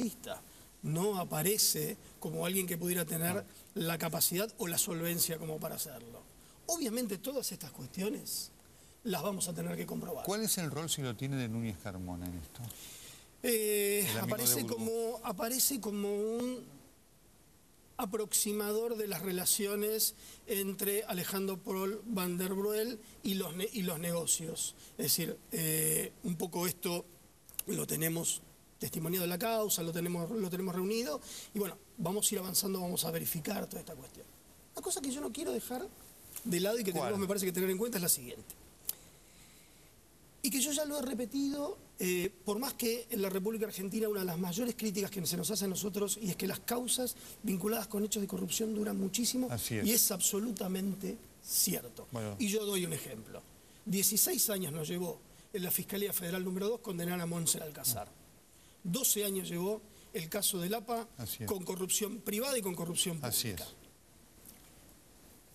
transportista. No aparece como alguien que pudiera tener la capacidad o la solvencia como para hacerlo. Obviamente todas estas cuestiones las vamos a tener que comprobar. ¿Cuál es el rol, si lo tiene, de Núñez Carmona en esto? Aparece como un aproximador de las relaciones entre Alejandro Paul van der Broel y los negocios. Es decir, un poco esto lo tenemos testimoniado en la causa, lo tenemos reunido, y bueno, vamos a ir avanzando, vamos a verificar toda esta cuestión. Una cosa que yo no quiero dejar de lado y que tenemos, me parece, que tener en cuenta es la siguiente. Y que yo ya lo he repetido, por más que en la República Argentina una de las mayores críticas que se nos hace a nosotros, y es que las causas vinculadas con hechos de corrupción duran muchísimo, y es absolutamente cierto. Bueno. Y yo doy un ejemplo. 16 años nos llevó en la Fiscalía Federal número 2 condenar a Montserrat Alcázar. 12 años llevó el caso del APA con corrupción privada y con corrupción pública. Así es.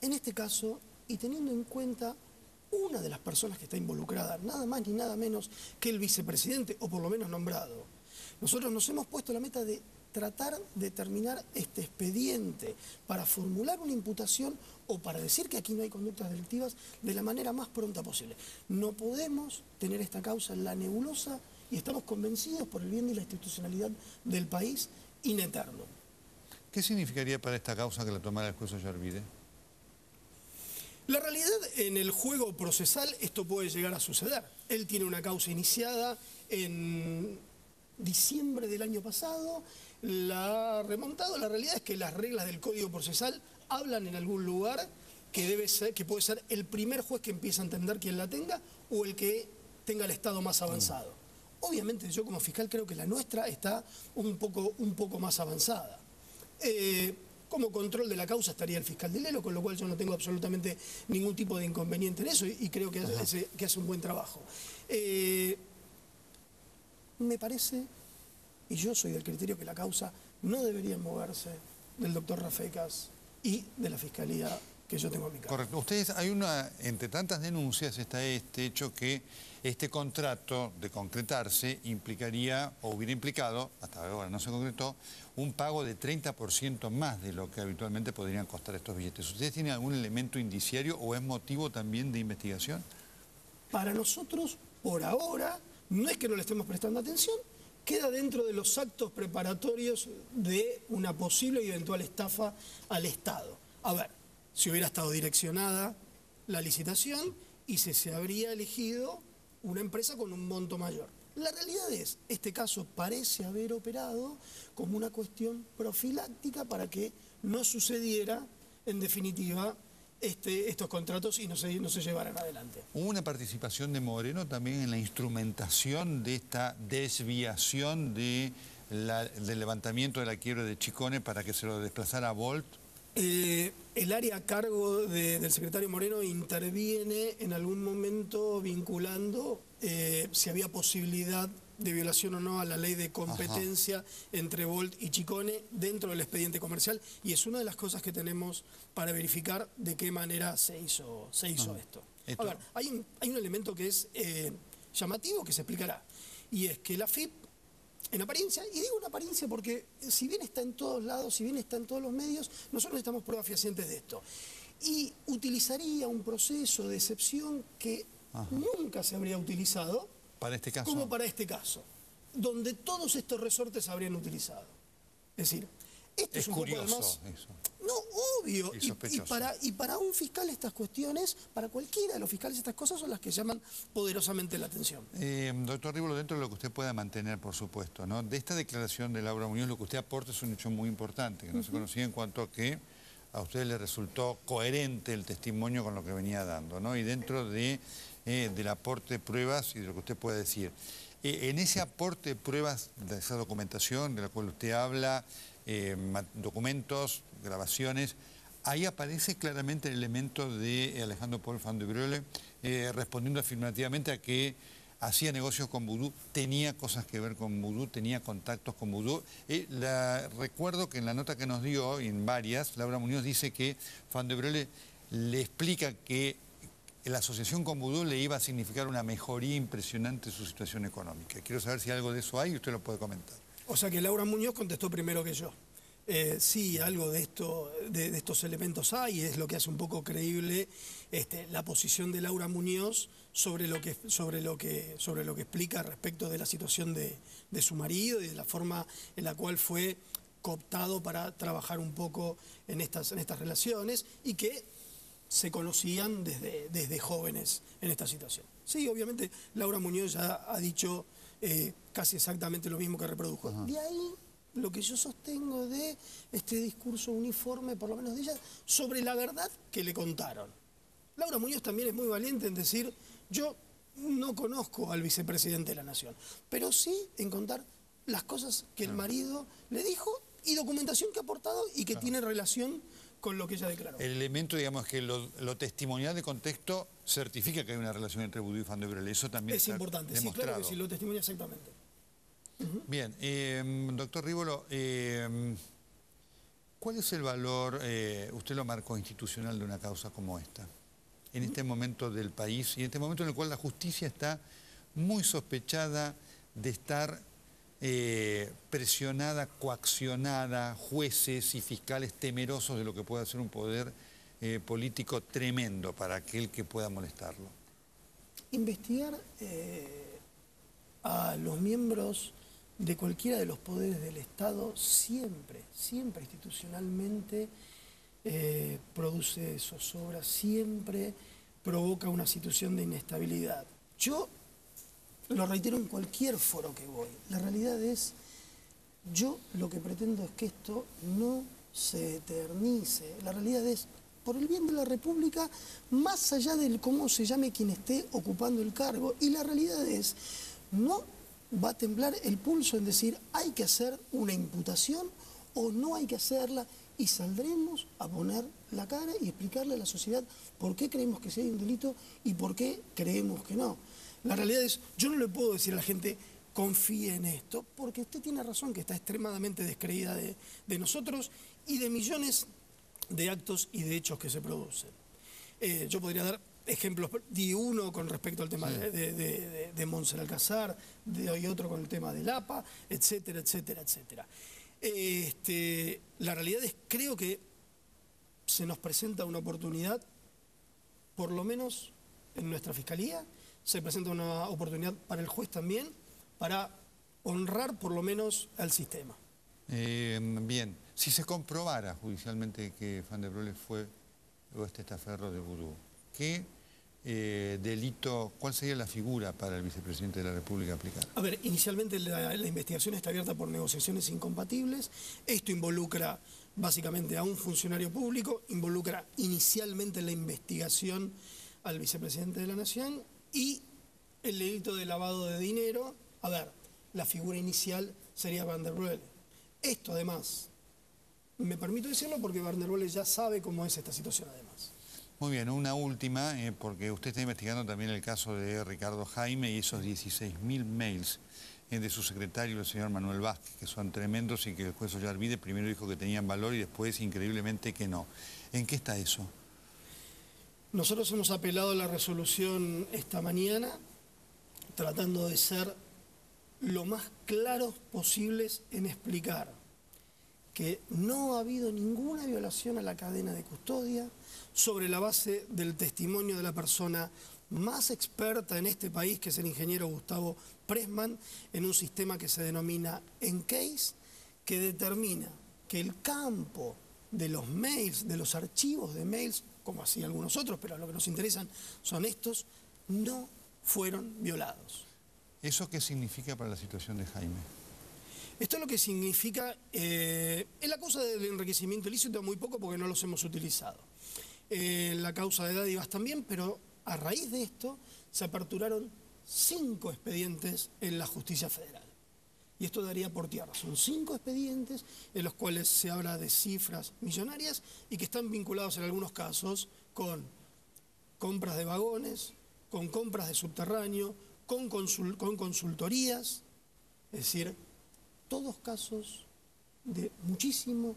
En este caso, y teniendo en cuenta una de las personas que está involucrada, nada más ni nada menos que el vicepresidente, o por lo menos nombrado, nosotros nos hemos puesto la meta de tratar de terminar este expediente para formular una imputación o para decir que aquí no hay conductas delictivas de la manera más pronta posible. No podemos tener esta causa en la nebulosa y estamos convencidos por el bien de la institucionalidad del país in eterno. ¿Qué significaría para esta causa que la tomara el juez Ollarvide? La realidad, en el juego procesal esto puede llegar a suceder. Él tiene una causa iniciada en diciembre del año pasado, la ha remontado. La realidad es que las reglas del Código Procesal hablan en algún lugar que debe ser, que puede ser el primer juez que empieza a entender quien la tenga o el que tenga el estado más avanzado. Obviamente yo como fiscal creo que la nuestra está un poco más avanzada. Como control de la causa estaría el fiscal Dilelo, con lo cual yo no tengo absolutamente ningún tipo de inconveniente en eso y creo que hace un buen trabajo. Me parece, y yo soy del criterio, que la causa no debería moverse del doctor Rafecas y de la fiscalía que yo tengo en mi cargo. Correcto. Ustedes, entre tantas denuncias está este hecho que este contrato, de concretarse, implicaría, o hubiera implicado, hasta ahora no se concretó, un pago de 30% más de lo que habitualmente podrían costar estos billetes. ¿Ustedes tienen algún elemento indiciario o es motivo también de investigación? Para nosotros, por ahora, no es que no le estemos prestando atención, queda dentro de los actos preparatorios de una posible y eventual estafa al Estado. A ver, si hubiera estado direccionada la licitación y se habría elegido una empresa con un monto mayor. La realidad es, este caso parece haber operado como una cuestión profiláctica para que no sucediera, en definitiva, estos contratos y no se llevaran adelante. ¿Hubo una participación de Moreno también en la instrumentación de esta desviación del levantamiento de la quiebra de Chicone para que se lo desplazara a Volt? El área a cargo del secretario Moreno interviene en algún momento vinculando si había posibilidad de violación o no a la ley de competencia entre Volt y Chicone dentro del expediente comercial, y es una de las cosas que tenemos para verificar de qué manera se hizo esto. A ver, hay un elemento que es llamativo, que se explicará, y es que la FIP, en apariencia, y digo en apariencia porque si bien está en todos lados, si bien está en todos los medios, nosotros necesitamos pruebas fehacientes de esto. Y utilizaría un proceso de excepción que nunca se habría utilizado para este caso, como para este caso, donde todos estos resortes se habrían utilizado. Es decir, esto es un curioso, poco además, eso. No, obvio. Y Y para un fiscal estas cuestiones, para cualquiera de los fiscales estas cosas son las que llaman poderosamente la atención. Doctor Rívolo, dentro de lo que usted pueda mantener, por supuesto, ¿no? De esta declaración de Laura Muñoz, lo que usted aporta es un hecho muy importante, que no se conocía en cuanto a que a usted le resultó coherente el testimonio con lo que venía dando, ¿no? Y dentro del aporte de pruebas y de lo que usted puede decir. En ese aporte de pruebas, de esa documentación de la cual usted habla, documentos, grabaciones, ahí aparece claramente el elemento de Alejandro Paul van der Broel respondiendo afirmativamente a que hacía negocios con vudú, tenía cosas que ver con vudú, tenía contactos con vudú. Recuerdo que en la nota que nos dio, en varias, Laura Muñoz dice que van der Broel le explica que la asociación con vudú le iba a significar una mejoría impresionante de su situación económica. Quiero saber si algo de eso hay y usted lo puede comentar. O sea que Laura Muñoz contestó primero que yo. Sí, algo de esto, de estos elementos hay, es lo que hace un poco creíble la posición de Laura Muñoz sobre lo que explica respecto de la situación de su marido y de la forma en la cual fue cooptado para trabajar un poco en estas relaciones y que se conocían desde jóvenes en esta situación. Sí, obviamente Laura Muñoz ya ha dicho casi exactamente lo mismo que reprodujo. Ajá. De ahí lo que yo sostengo de este discurso uniforme, por lo menos de ella, sobre la verdad que le contaron. Laura Muñoz también es muy valiente en decir, yo no conozco al vicepresidente de la Nación, pero sí en contar las cosas que el marido le dijo y documentación que ha aportado y que tiene relación con lo que ella declaró. El elemento, digamos, que lo testimonial de contexto certifica que hay una relación entre Boudou y Van der Broel. Eso también Es importante, demostrado. sí, claro que sí, lo testimonia exactamente. Bien, doctor Rívolo, ¿cuál es el valor, usted lo marcó, institucional de una causa como esta? En este momento del país y en este momento en el cual la justicia está muy sospechada de estar presionada, coaccionada, jueces y fiscales temerosos de lo que pueda ser un poder político tremendo para aquel que pueda molestarlo. Investigar a los miembros de cualquiera de los poderes del Estado siempre institucionalmente produce zozobra, siempre provoca una situación de inestabilidad. Yo lo reitero en cualquier foro que voy. La realidad es, yo lo que pretendo es que esto no se eternice. La realidad es, por el bien de la República, más allá de cómo se llame quien esté ocupando el cargo. Y la realidad es, no va a temblar el pulso en decir, hay que hacer una imputación o no hay que hacerla, y saldremos a poner la cara y explicarle a la sociedad por qué creemos que sí hay un delito y por qué creemos que no. La realidad es, yo no le puedo decir a la gente, confíe en esto, porque usted tiene razón que está extremadamente descreída de nosotros y de millones de actos y de hechos que se producen. Yo podría dar ejemplos, di uno con respecto al tema de Montserrat Alcázar, y otro con el tema del APA, etcétera, etcétera, etcétera. La realidad es, creo que se nos presenta una oportunidad, por lo menos en nuestra Fiscalía, se presenta una oportunidad para el juez también, para honrar por lo menos al sistema. Bien, si se comprobara judicialmente que Van der Broel fue o este testaferro de Boudou, ¿qué delito, cuál sería la figura para el vicepresidente de la República aplicar? A ver, inicialmente la investigación está abierta por negociaciones incompatibles. Esto involucra básicamente a un funcionario público, involucra inicialmente la investigación al vicepresidente de la Nación y el delito de lavado de dinero. A ver, la figura inicial sería Van der Broel. Esto además, me permito decirlo porque Van der Broel ya sabe cómo es esta situación además. Muy bien, una última, porque usted está investigando también el caso de Ricardo Jaime y esos 16.000 mails de su secretario, el señor Manuel Vázquez, que son tremendos y que el juez Ollarvide primero dijo que tenían valor y después increíblemente que no. ¿En qué está eso? Nosotros hemos apelado a la resolución esta mañana, tratando de ser lo más claros posibles en explicar que no ha habido ninguna violación a la cadena de custodia sobre la base del testimonio de la persona más experta en este país, que es el ingeniero Gustavo Pressman, en un sistema que se denomina EnCase, que determina que el campo de los mails, de los archivos de mails, como así algunos otros, pero lo que nos interesan son estos, no fueron violados. ¿Eso qué significa para la situación de Jaime? Esto es lo que significa, en la causa del enriquecimiento ilícito muy poco porque no los hemos utilizado. La causa de dádivas también, pero a raíz de esto se aperturaron 5 expedientes en la justicia federal. Y esto daría por tierra. Son 5 expedientes en los cuales se habla de cifras millonarias y que están vinculados en algunos casos con compras de vagones, con compras de subterráneo, con consultorías, es decir, todos casos de muchísimo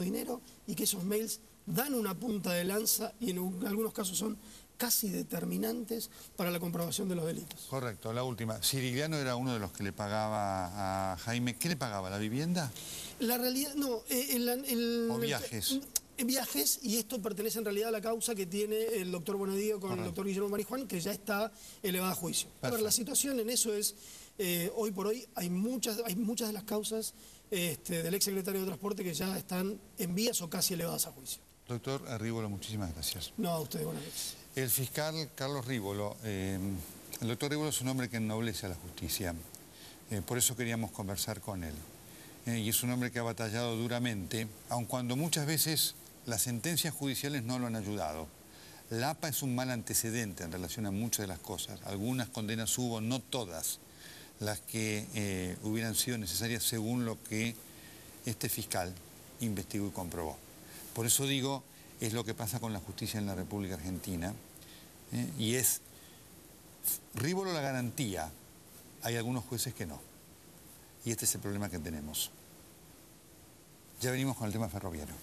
dinero y que esos mails dan una punta de lanza y en algunos casos son casi determinantes para la comprobación de los delitos. Correcto, la última. Cirigliano era uno de los que le pagaba a Jaime. ¿Qué le pagaba? ¿La vivienda? La realidad, no, ¿O viajes? Viajes, y esto pertenece en realidad a la causa que tiene el doctor Bonadío con el doctor Guillermo Marijuán, que ya está elevada a juicio. A ver, la situación en eso es, hoy por hoy hay muchas de las causas del ex secretario de Transporte que ya están en vías o casi elevadas a juicio. Doctor Rívolo, muchísimas gracias. No, a ustedes, buenas noches. El fiscal Carlos Rívolo, el doctor Rívolo es un hombre que ennoblece a la justicia, por eso queríamos conversar con él. Y es un hombre que ha batallado duramente, aun cuando muchas veces las sentencias judiciales no lo han ayudado. La APA es un mal antecedente en relación a muchas de las cosas. Algunas condenas hubo, no todas las que hubieran sido necesarias según lo que este fiscal investigó y comprobó. Por eso digo, es lo que pasa con la justicia en la República Argentina, y es Rívolo la garantía, hay algunos jueces que no. Y este es el problema que tenemos. Ya venimos con el tema ferroviario.